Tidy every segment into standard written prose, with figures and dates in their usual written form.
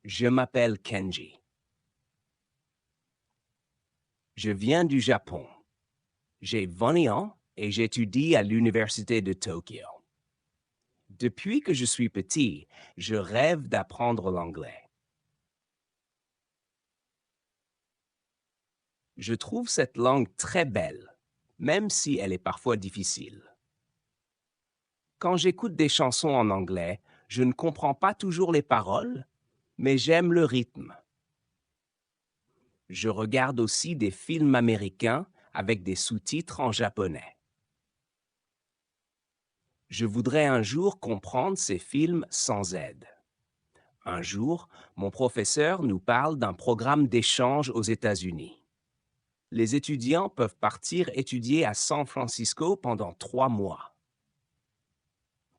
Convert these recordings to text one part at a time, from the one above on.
Je m'appelle Kenji. Je viens du Japon. J'ai 20 ans et j'étudie à l'Université de Tokyo. Depuis que je suis petit, je rêve d'apprendre l'anglais. Je trouve cette langue très belle, même si elle est parfois difficile. Quand j'écoute des chansons en anglais, je ne comprends pas toujours les paroles, mais j'aime le rythme. Je regarde aussi des films américains avec des sous-titres en japonais. Je voudrais un jour comprendre ces films sans aide. Un jour, mon professeur nous parle d'un programme d'échange aux États-Unis. Les étudiants peuvent partir étudier à San Francisco pendant 3 mois.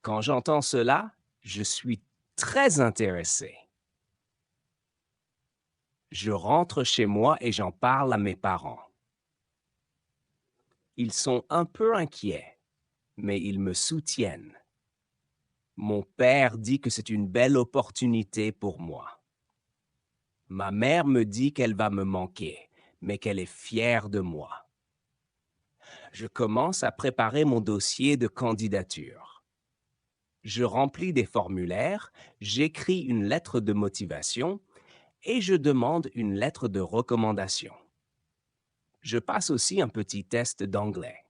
Quand j'entends cela, je suis très intéressé. Je rentre chez moi et j'en parle à mes parents. Ils sont un peu inquiets, mais ils me soutiennent. Mon père dit que c'est une belle opportunité pour moi. Ma mère me dit qu'elle va me manquer, mais qu'elle est fière de moi. Je commence à préparer mon dossier de candidature. Je remplis des formulaires, j'écris une lettre de motivation et je demande une lettre de recommandation. Je passe aussi un petit test d'anglais.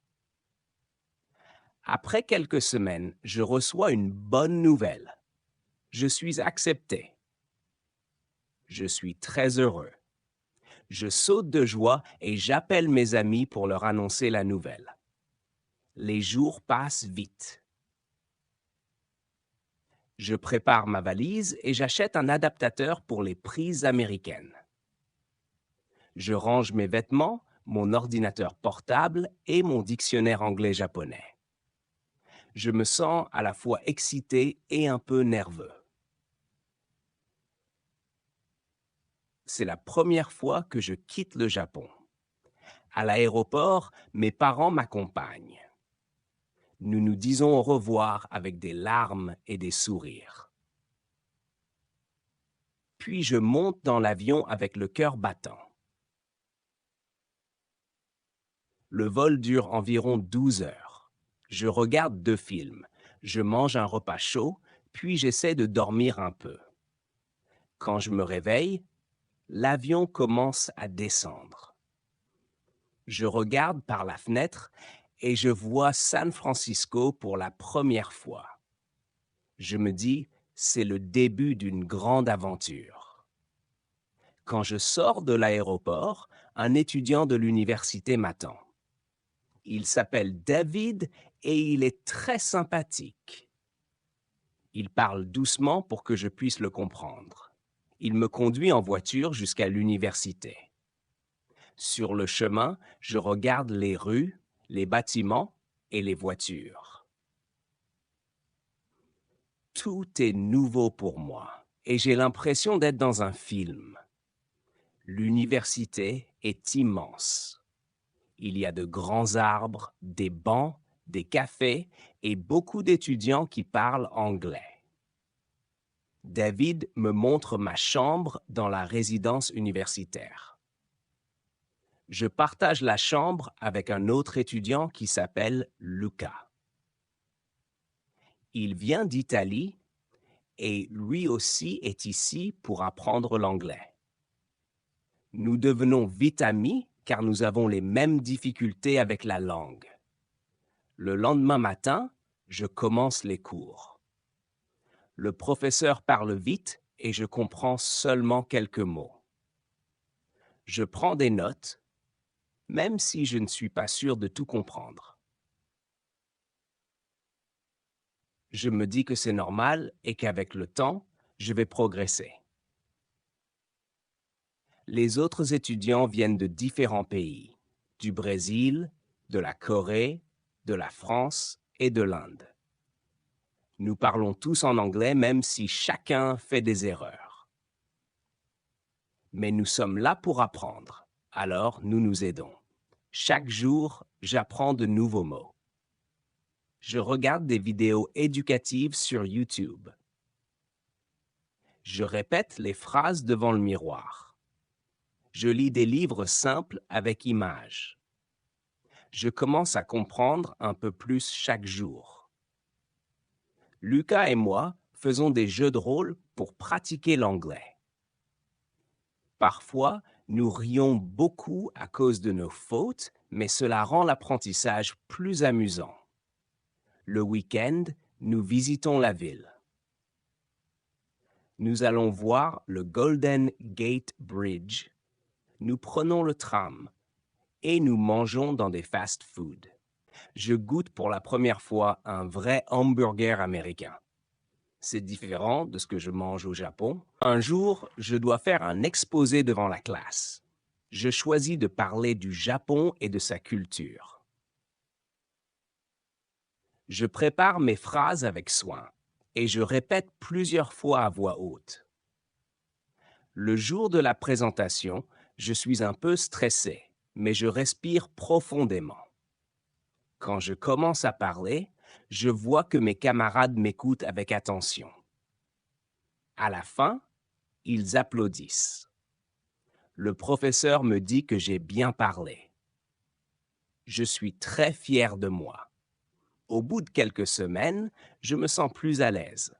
Après quelques semaines, je reçois une bonne nouvelle. Je suis accepté. Je suis très heureux. Je saute de joie et j'appelle mes amis pour leur annoncer la nouvelle. Les jours passent vite. Je prépare ma valise et j'achète un adaptateur pour les prises américaines. Je range mes vêtements, mon ordinateur portable et mon dictionnaire anglais-japonais. Je me sens à la fois excité et un peu nerveux. C'est la première fois que je quitte le Japon. À l'aéroport, mes parents m'accompagnent. Nous nous disons au revoir avec des larmes et des sourires. Puis je monte dans l'avion avec le cœur battant. Le vol dure environ 12 heures. Je regarde 2 films, je mange un repas chaud, puis j'essaie de dormir un peu. Quand je me réveille, l'avion commence à descendre. Je regarde par la fenêtre et je vois San Francisco pour la première fois. Je me dis, c'est le début d'une grande aventure. Quand je sors de l'aéroport, un étudiant de l'université m'attend. Il s'appelle David et il est très sympathique. Il parle doucement pour que je puisse le comprendre. Il me conduit en voiture jusqu'à l'université. Sur le chemin, je regarde les rues, les bâtiments et les voitures. Tout est nouveau pour moi et j'ai l'impression d'être dans un film. L'université est immense. Il y a de grands arbres, des bancs, des cafés et beaucoup d'étudiants qui parlent anglais. David me montre ma chambre dans la résidence universitaire. Je partage la chambre avec un autre étudiant qui s'appelle Luca. Il vient d'Italie et lui aussi est ici pour apprendre l'anglais. Nous devenons vite amis car nous avons les mêmes difficultés avec la langue. Le lendemain matin, je commence les cours. Le professeur parle vite et je comprends seulement quelques mots. Je prends des notes, même si je ne suis pas sûr de tout comprendre. Je me dis que c'est normal et qu'avec le temps, je vais progresser. Les autres étudiants viennent de différents pays, du Brésil, de la Corée, de la France et de l'Inde. Nous parlons tous en anglais même si chacun fait des erreurs. Mais nous sommes là pour apprendre, alors nous nous aidons. Chaque jour, j'apprends de nouveaux mots. Je regarde des vidéos éducatives sur YouTube. Je répète les phrases devant le miroir. Je lis des livres simples avec images. Je commence à comprendre un peu plus chaque jour. Lucas et moi faisons des jeux de rôle pour pratiquer l'anglais. Parfois, nous rions beaucoup à cause de nos fautes, mais cela rend l'apprentissage plus amusant. Le week-end, nous visitons la ville. Nous allons voir le Golden Gate Bridge. Nous prenons le tram et nous mangeons dans des fast-foods. Je goûte pour la première fois un vrai hamburger américain. C'est différent de ce que je mange au Japon. Un jour, je dois faire un exposé devant la classe. Je choisis de parler du Japon et de sa culture. Je prépare mes phrases avec soin et je répète plusieurs fois à voix haute. Le jour de la présentation, je suis un peu stressé, mais je respire profondément. Quand je commence à parler, je vois que mes camarades m'écoutent avec attention. À la fin, ils applaudissent. Le professeur me dit que j'ai bien parlé. Je suis très fier de moi. Au bout de quelques semaines, je me sens plus à l'aise.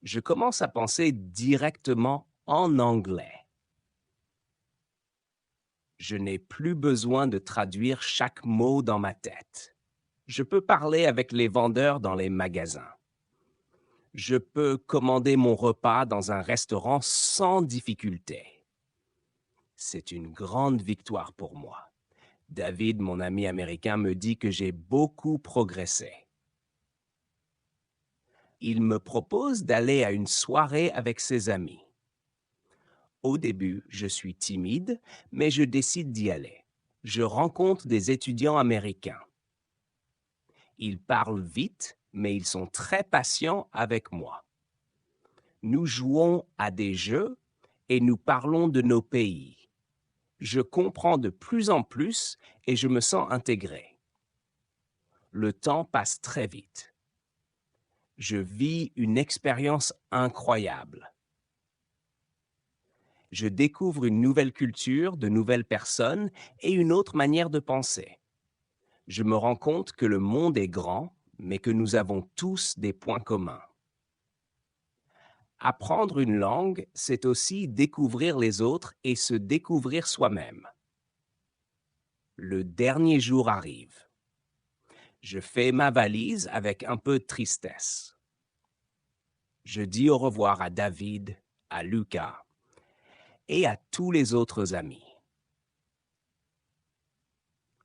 Je commence à penser directement en anglais. Je n'ai plus besoin de traduire chaque mot dans ma tête. Je peux parler avec les vendeurs dans les magasins. Je peux commander mon repas dans un restaurant sans difficulté. C'est une grande victoire pour moi. David, mon ami américain, me dit que j'ai beaucoup progressé. Il me propose d'aller à une soirée avec ses amis. Au début, je suis timide, mais je décide d'y aller. Je rencontre des étudiants américains. Ils parlent vite, mais ils sont très patients avec moi. Nous jouons à des jeux et nous parlons de nos pays. Je comprends de plus en plus et je me sens intégré. Le temps passe très vite. Je vis une expérience incroyable. Je découvre une nouvelle culture, de nouvelles personnes et une autre manière de penser. Je me rends compte que le monde est grand, mais que nous avons tous des points communs. Apprendre une langue, c'est aussi découvrir les autres et se découvrir soi-même. Le dernier jour arrive. Je fais ma valise avec un peu de tristesse. Je dis au revoir à David, à Lucas et à tous les autres amis.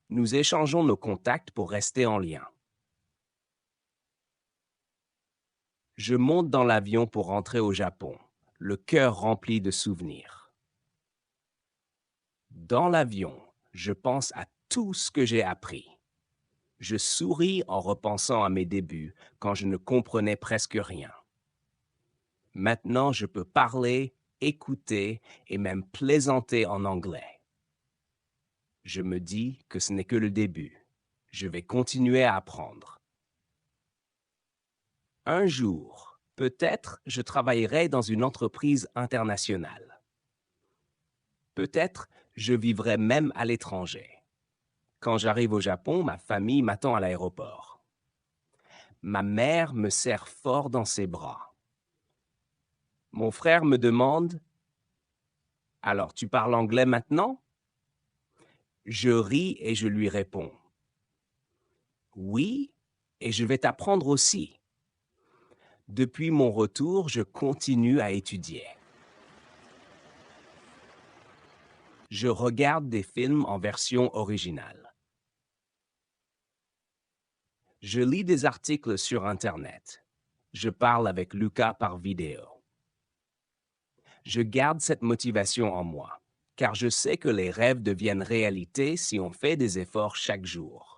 Nous échangeons nos contacts pour rester en lien. Je monte dans l'avion pour rentrer au Japon, le cœur rempli de souvenirs. Dans l'avion, je pense à tout ce que j'ai appris. Je souris en repensant à mes débuts, quand je ne comprenais presque rien. Maintenant, je peux parler, écouter et même plaisanter en anglais. Je me dis que ce n'est que le début. Je vais continuer à apprendre. Un jour, peut-être je travaillerai dans une entreprise internationale. Peut-être je vivrai même à l'étranger. Quand j'arrive au Japon, ma famille m'attend à l'aéroport. Ma mère me serre fort dans ses bras. Mon frère me demande « Alors, tu parles anglais maintenant ?» Je ris et je lui réponds « Oui, et je vais t'apprendre aussi. » Depuis mon retour, je continue à étudier. Je regarde des films en version originale. Je lis des articles sur Internet. Je parle avec Lucas par vidéo. Je garde cette motivation en moi, car je sais que les rêves deviennent réalité si on fait des efforts chaque jour.